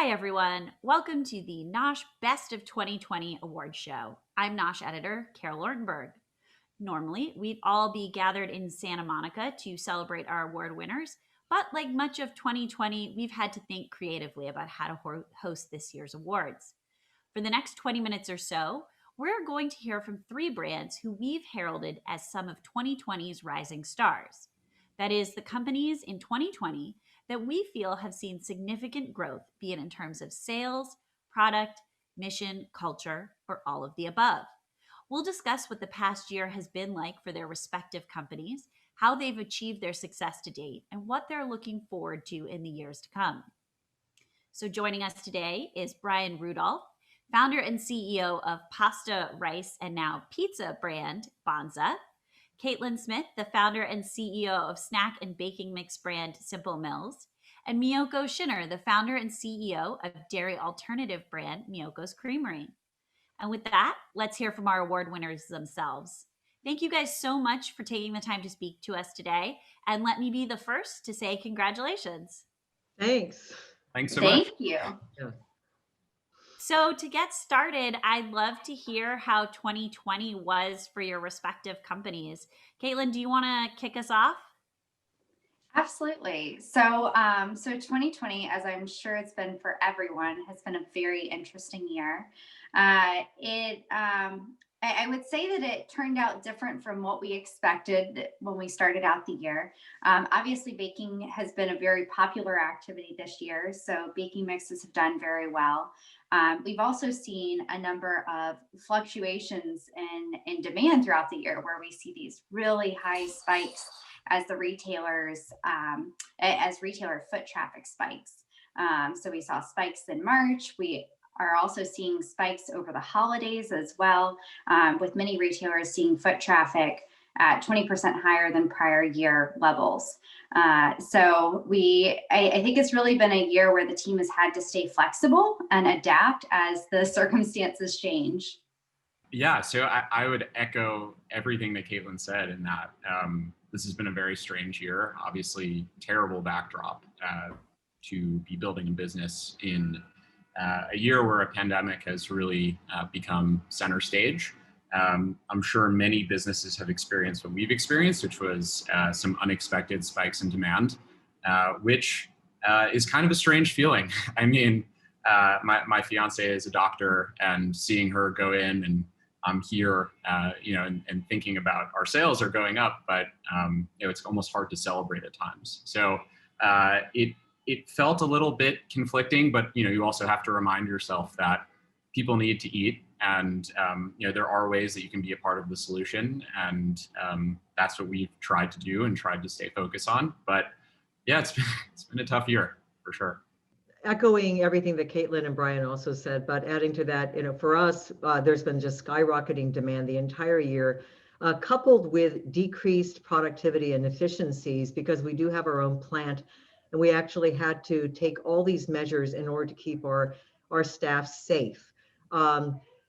Hi, everyone. Welcome to the NOSH Best of 2020 Award Show. I'm NOSH editor Carol Ortenberg. Normally, we'd all be gathered in Santa Monica to celebrate our award winners, but like much of 2020, we've had to think creatively about how to host this year's awards. For the next 20 minutes or so, we're going to hear from three brands who we've heralded as some of 2020's rising stars. That is, the companies in 2020 that we feel have seen significant growth, be it in terms of sales, product, mission, culture, or all of the above. We'll discuss what the past year has been like for their respective companies, how they've achieved their success to date, and what they're looking forward to in the years to come. So, joining us today is Brian Rudolph, founder and CEO of pasta, rice, and now pizza brand Bonza. Caitlin Smith, the founder and CEO of snack and baking mix brand Simple Mills. And Miyoko Shinner, the founder and CEO of dairy alternative brand Miyoko's Creamery. And with that, let's hear from our award winners themselves. Thank you guys so much for taking the time to speak to us today. And let me be the first to say congratulations. Thanks. Thanks so much. Thank you. Yeah. So, to get started, I'd love to hear how 2020 was for your respective companies. Caitlin, do you want to kick us off? Absolutely. So 2020, as I'm sure it's been for everyone, has been a very interesting year. I would say that it turned out different from what we expected when we started out the year. Obviously, baking has been a very popular activity this year, so baking mixes have done very well. We've also seen a number of fluctuations in demand throughout the year, where we see these really high spikes as the retailers, as retailer foot traffic spikes. So we saw spikes in March. We are also seeing spikes over the holidays as well, with many retailers seeing foot traffic at 20% higher than prior year levels. I think it's really been a year where the team has had to stay flexible and adapt as the circumstances change. Yeah, so I would echo everything that Caitlin said in that this has been a very strange year. Obviously, terrible backdrop to be building a business in a year where a pandemic has really become center stage. I'm sure many businesses have experienced what we've experienced, which was some unexpected spikes in demand, which is kind of a strange feeling. I mean, my fiance is a doctor, and seeing her go in and I'm here, and thinking about our sales are going up, but it's almost hard to celebrate at times. So it felt a little bit conflicting, but you also have to remind yourself that people need to eat, and there are ways that you can be a part of the solution, and that's what we've tried to do and tried to stay focused on. But yeah, it's been a tough year for sure. Echoing everything that Caitlin and Brian also said, but adding to that, for us, there's been just skyrocketing demand the entire year, coupled with decreased productivity and efficiencies, because we do have our own plant, and we actually had to take all these measures in order to keep our staff safe.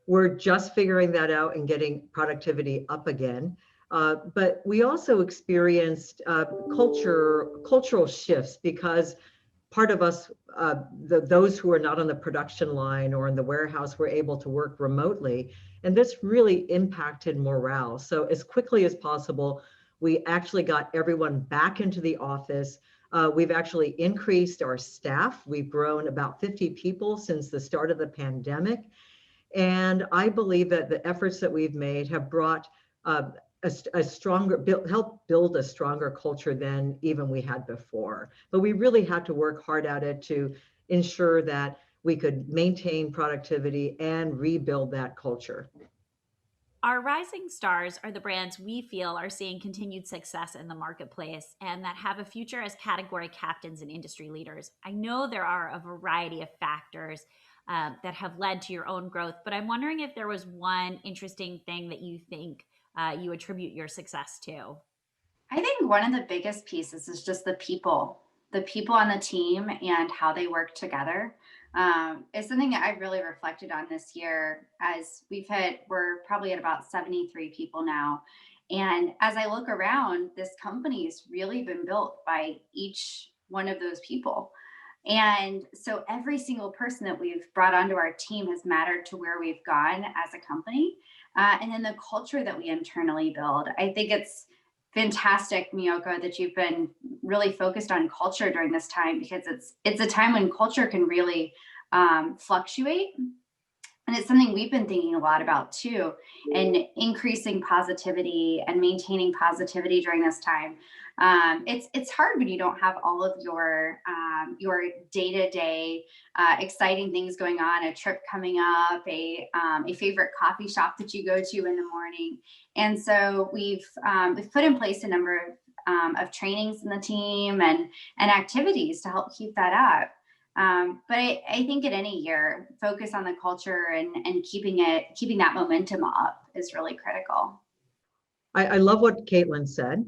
We're just figuring that out and getting productivity up again. But we also experienced cultural shifts, because part of us, those who are not on the production line or in the warehouse, were able to work remotely. And this really impacted morale. So as quickly as possible, we actually got everyone back into the office. We've actually increased our staff. We've grown about 50 people since the start of the pandemic. And I believe that the efforts that we've made have brought help build a stronger culture than even we had before. But we really had to work hard at it to ensure that we could maintain productivity and rebuild that culture. Our rising stars are the brands we feel are seeing continued success in the marketplace and that have a future as category captains and industry leaders. I know there are a variety of factors that have led to your own growth, but I'm wondering if there was one interesting thing that you think you attribute your success to. I think one of the biggest pieces is just the people on the team and how they work together. It's something that I've really reflected on this year, as we're probably at about 73 people now. And as I look around, this company's really been built by each one of those people. And so every single person that we've brought onto our team has mattered to where we've gone as a company. And then the culture that we internally build. I think it's fantastic, Miyoko, that you've been really focused on culture during this time, because it's a time when culture can really fluctuate. And it's something we've been thinking a lot about too, and increasing positivity and maintaining positivity during this time. It's hard when you don't have all of your day to day exciting things going on, a trip coming up, a favorite coffee shop that you go to in the morning. And so we've put in place a number of trainings in the team and activities to help keep that up. But I think at any year, focus on the culture and keeping that momentum up is really critical. I love what Caitlin said.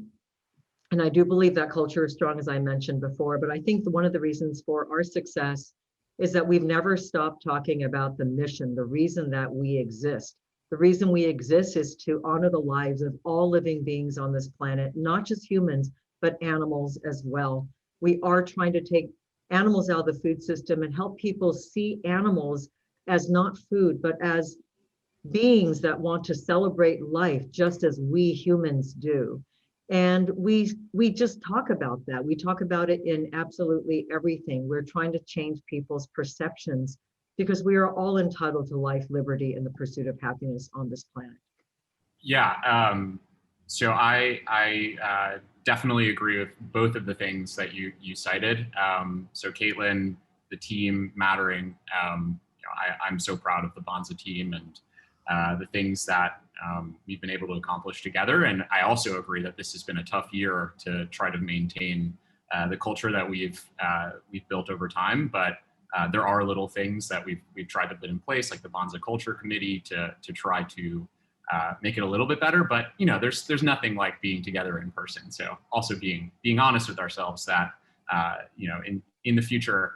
And I do believe that culture is strong, as I mentioned before. But I think one of the reasons for our success is that we've never stopped talking about the mission, the reason that we exist. The reason we exist is to honor the lives of all living beings on this planet, not just humans, but animals as well. We are trying to take animals out of the food system and help people see animals as not food, but as beings that want to celebrate life just as we humans do. And we just talk about that. We talk about it in absolutely everything. We're trying to change people's perceptions because we are all entitled to life, liberty, and the pursuit of happiness on this planet. Yeah. So I definitely agree with both of the things that you cited. So Caitlin, the team mattering. I'm so proud of the Bonza team and the things that we've been able to accomplish together. And I also agree that this has been a tough year to try to maintain the culture that we've built over time. But there are little things that we've tried to put in place, like the Bonza Culture Committee, to try to make it a little bit better. But there's nothing like being together in person. So also being honest with ourselves that in the future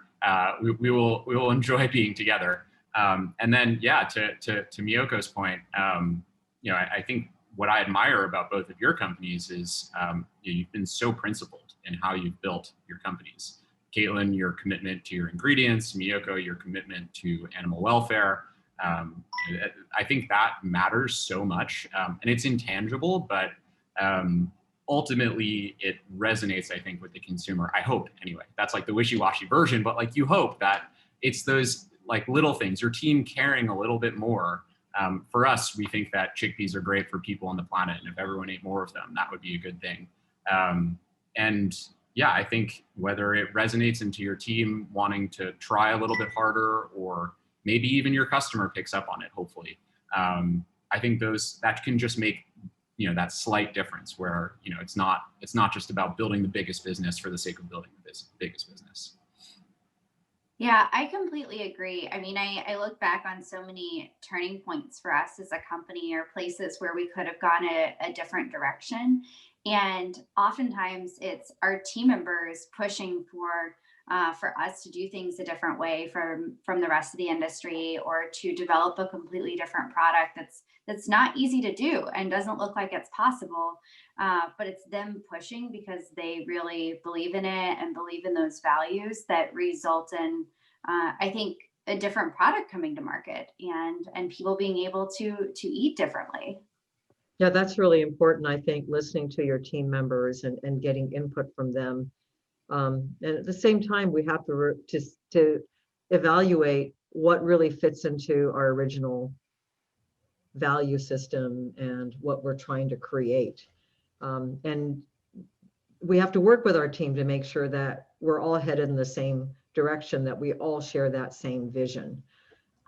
we will enjoy being together. And then, yeah, to Miyoko's point, I think what I admire about both of your companies is you've been so principled in how you've built your companies. Caitlin, your commitment to your ingredients. Miyoko, your commitment to animal welfare. I think that matters so much, and it's intangible, but ultimately it resonates, I think, with the consumer. I hope, anyway. That's like the wishy-washy version, but like you hope that it's those like little things, your team caring a little bit more. For us, we think that chickpeas are great for people on the planet, and if everyone ate more of them, that would be a good thing. And yeah, I think whether it resonates into your team wanting to try a little bit harder, or maybe even your customer picks up on it, hopefully. I think that can just make that slight difference where it's not just about building the biggest business for the sake of building the biggest business. Yeah, I completely agree. I mean, I look back on so many turning points for us as a company, or places where we could have gone a different direction. And oftentimes it's our team members pushing for us to do things a different way from the rest of the industry, or to develop a completely different product that's not easy to do and doesn't look like it's possible. But it's them pushing because they really believe in it and believe in those values that result in, I think, a different product coming to market, and people being able to eat differently. Yeah, that's really important, I think, listening to your team members and getting input from them. And at the same time, we have to evaluate what really fits into our original value system and what we're trying to create. And we have to work with our team to make sure that we're all headed in the same direction, that we all share that same vision.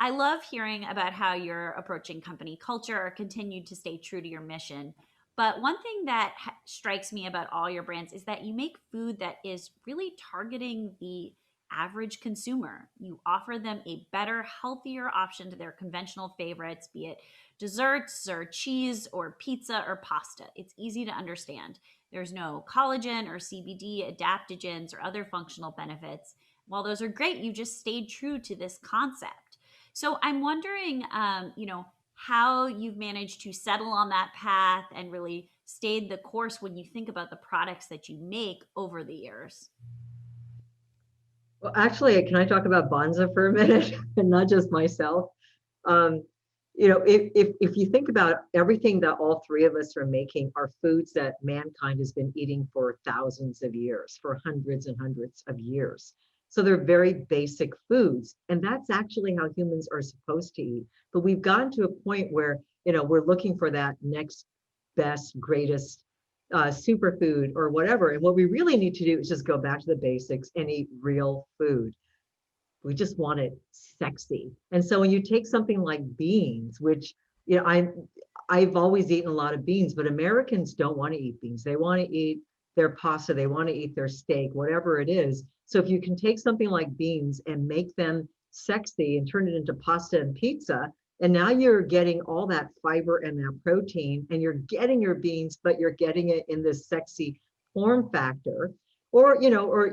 I love hearing about how you're approaching company culture or continue to stay true to your mission. But one thing that strikes me about all your brands is that you make food that is really targeting the average consumer. You offer them a better, healthier option to their conventional favorites, be it desserts or cheese or pizza or pasta. It's easy to understand. There's no collagen or CBD adaptogens or other functional benefits. While those are great, you just stayed true to this concept. So I'm wondering, how you've managed to settle on that path and really stayed the course when you think about the products that you make over the years. Well, actually, can I talk about Bonza for a minute and not just myself? Um, if you think about everything that all three of us are making are foods that mankind has been eating for thousands of years, for hundreds and hundreds of years. So they're very basic foods. And that's actually how humans are supposed to eat. But we've gotten to a point where, we're looking for that next best, greatest superfood or whatever. And what we really need to do is just go back to the basics and eat real food. We just want it sexy. And so when you take something like beans, which, you know, I I've always eaten a lot of beans, but Americans don't want to eat beans. They want to eat their pasta, they want to eat their steak, whatever it is. So if you can take something like beans and make them sexy and turn it into pasta and pizza, and now you're getting all that fiber and that protein, and you're getting your beans, but you're getting it in this sexy form factor. Or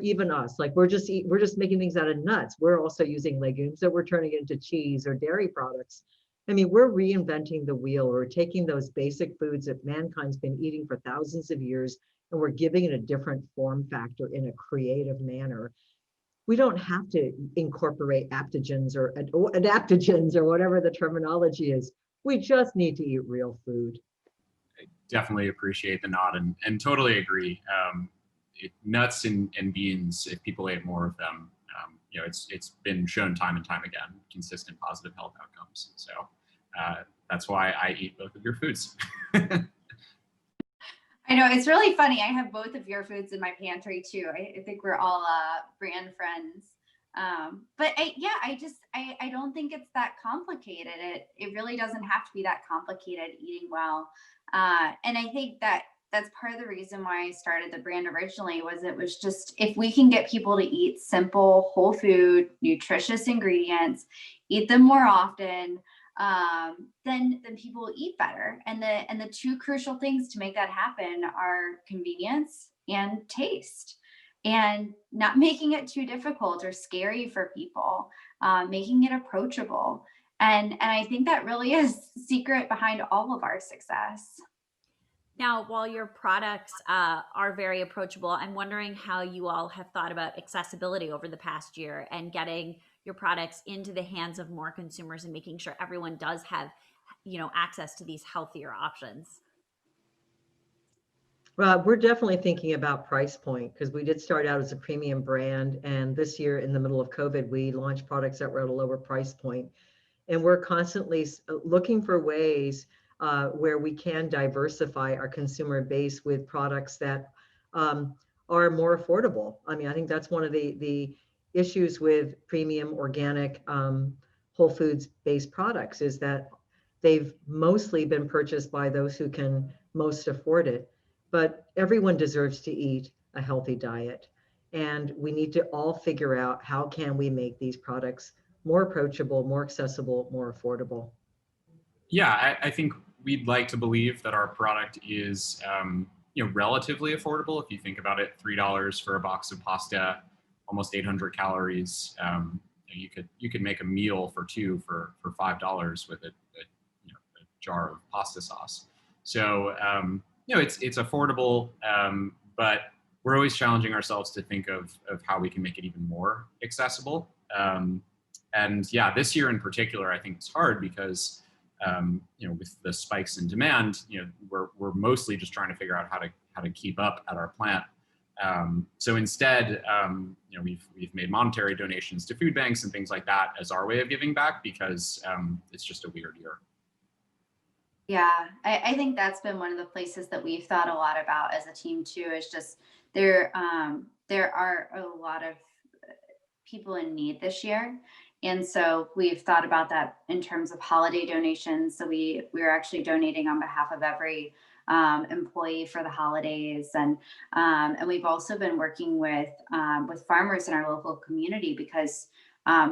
even us, like we're just making things out of nuts. We're also using legumes that we're turning into cheese or dairy products. I mean, we're reinventing the wheel. We're taking those basic foods that mankind's been eating for thousands of years, and we're giving it a different form factor in a creative manner. We don't have to incorporate aptogens or adaptogens or whatever the terminology is. We just need to eat real food. Definitely appreciate the nod and totally agree. Nuts and beans, if people ate more of them, it's been shown time and time again, consistent positive health outcomes. So that's why I eat both of your foods. I know, it's really funny. I have both of your foods in my pantry too. I think we're all brand friends. But I don't think it's that complicated. It really doesn't have to be that complicated eating well. And I think that that's part of the reason why I started the brand originally. Was it was just, if we can get people to eat simple, whole food, nutritious ingredients, eat them more often, then people will eat better. And the two crucial things to make that happen are convenience and taste, and not making it too difficult or scary for people, making it approachable. And I think that really is the secret behind all of our success. Now, while your products are very approachable, I'm wondering how you all have thought about accessibility over the past year and getting your products into the hands of more consumers and making sure everyone does have, access to these healthier options. Well, we're definitely thinking about price point because we did start out as a premium brand. And this year, in the middle of COVID, we launched products that were at a lower price point. And we're constantly looking for ways where we can diversify our consumer base with products that are more affordable. I mean, I think that's one of the issues with premium organic whole foods based products is that they've mostly been purchased by those who can most afford it. But everyone deserves to eat a healthy diet. And we need to all figure out how can we make these products more approachable, more accessible, more affordable. Yeah, I think we'd like to believe that our product is relatively affordable. If you think about it, $3 for a box of pasta, almost 800 calories. You could make a meal for two for $5 with a jar of pasta sauce. So it's affordable, but we're always challenging ourselves to think of how we can make it even more accessible. And yeah, this year in particular, I think it's hard because with the spikes in demand, we're mostly just trying to figure out how to keep up at our plant. So instead, we've made monetary donations to food banks and things like that as our way of giving back because it's just a weird year. Yeah, I think that's been one of the places that we've thought a lot about as a team too, is just there are a lot of people in need this year. And so we've thought about that in terms of holiday donations. So we're actually donating on behalf of every employee for the holidays, and we've also been working with farmers in our local community because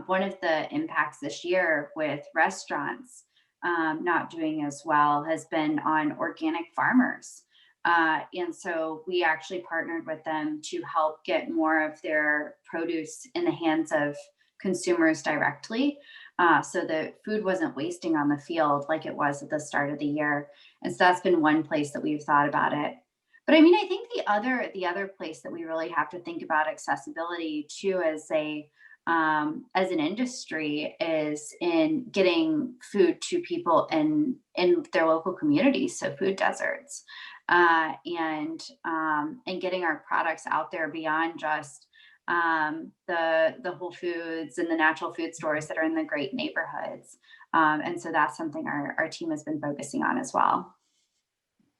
one of the impacts this year with restaurants not doing as well has been on organic farmers. And so we actually partnered with them to help get more of their produce in the hands of consumers directly. So the food wasn't wasting on the field like it was at the start of the year. And so that's been one place that we've thought about it. But I mean, I think the other place that we really have to think about accessibility too as an industry is in getting food to people in their local communities, so food deserts, and getting our products out there beyond just the Whole Foods and the natural food stores that are in the great neighborhoods. And so that's something our team has been focusing on as well.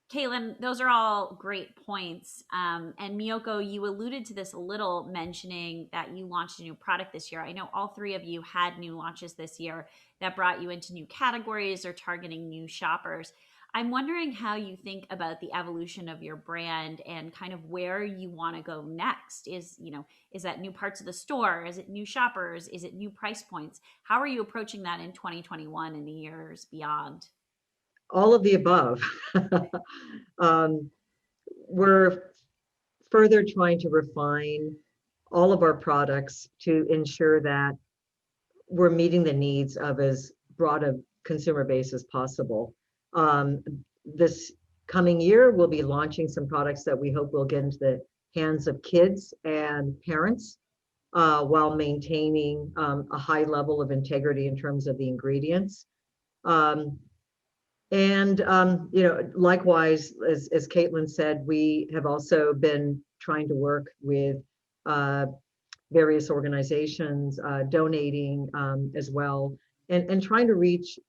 Caitlin, those are all great points. And Miyoko, you alluded to this a little, mentioning that you launched a new product this year. I know all three of you had new launches this year that brought you into new categories or targeting new shoppers. I'm wondering how you think about the evolution of your brand and kind of where you want to go next. Is that new parts of the store? Is it new shoppers? Is it new price points? How are you approaching that in 2021 and the years beyond? All of the above. um, we're further trying to refine all of our products to ensure that we're meeting the needs of as broad a consumer base as possible. This coming year, we'll be launching some products that we hope will get into the hands of kids and parents while maintaining a high level of integrity in terms of the ingredients. Likewise, as Caitlin said, we have also been trying to work with various organizations, donating as well, and trying to reach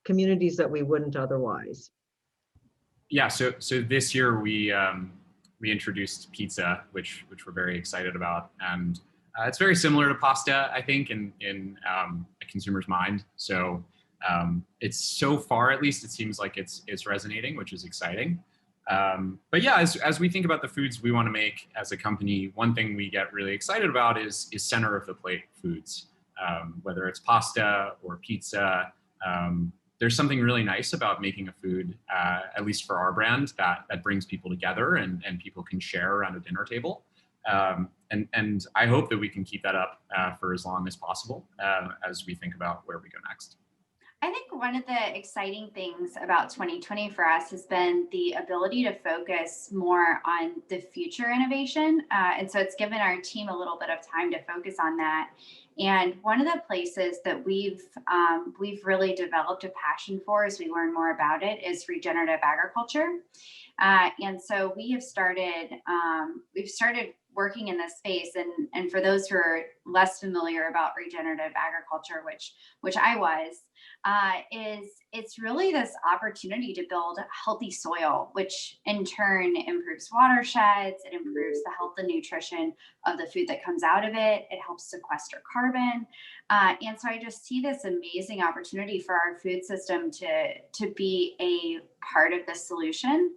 communities that we wouldn't otherwise. Yeah, so this year we introduced pizza, which we're very excited about, and it's very similar to pasta, I think, in a consumer's mind. So it's so far, at least, it seems like it's resonating, which is exciting. But yeah, as we think about the foods we want to make as a company, one thing we get really excited about is center of the plate foods, whether it's pasta or pizza. There's something really nice about making a food, at least for our brand, that brings people together and people can share around a dinner table. And I hope that we can keep that up for as long as possible as we think about where we go next. I think one of the exciting things about 2020 for us has been the ability to focus more on the future innovation. And so it's given our team a little bit of time to focus on that. And one of the places that we've really developed a passion for as we learn more about it is regenerative agriculture. And so we've started working in this space. And for those who are less familiar about regenerative agriculture, which I was, it's really this opportunity to build healthy soil, which in turn improves watersheds, it improves the health and nutrition of the food that comes out of it, it helps sequester carbon. And so I just see this amazing opportunity for our food system to be a part of the solution.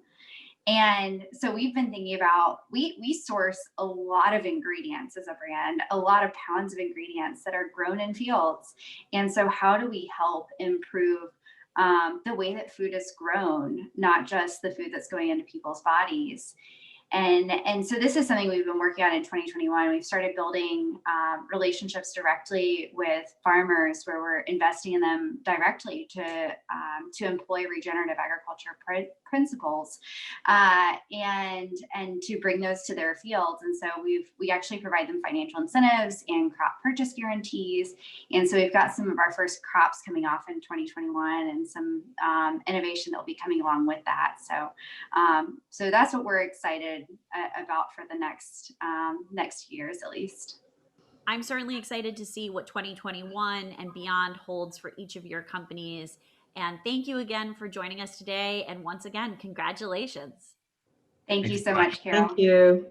And so we've been thinking about, we source a lot of ingredients as a brand, a lot of pounds of ingredients that are grown in fields. And so how do we help improve the way that food is grown, not just the food that's going into people's bodies? And so this is something we've been working on in 2021. We've started building relationships directly with farmers where we're investing in them directly to employ regenerative agriculture principles and to bring those to their fields. And so we actually provide them financial incentives and crop purchase guarantees. And so we've got some of our first crops coming off in 2021 and some innovation that will be coming along with that. So that's what we're excited about for the next years at least. I'm certainly excited to see what 2021 and beyond holds for each of your companies. And thank you again for joining us today. And once again, congratulations. Thank you so much, Carol. Thank you.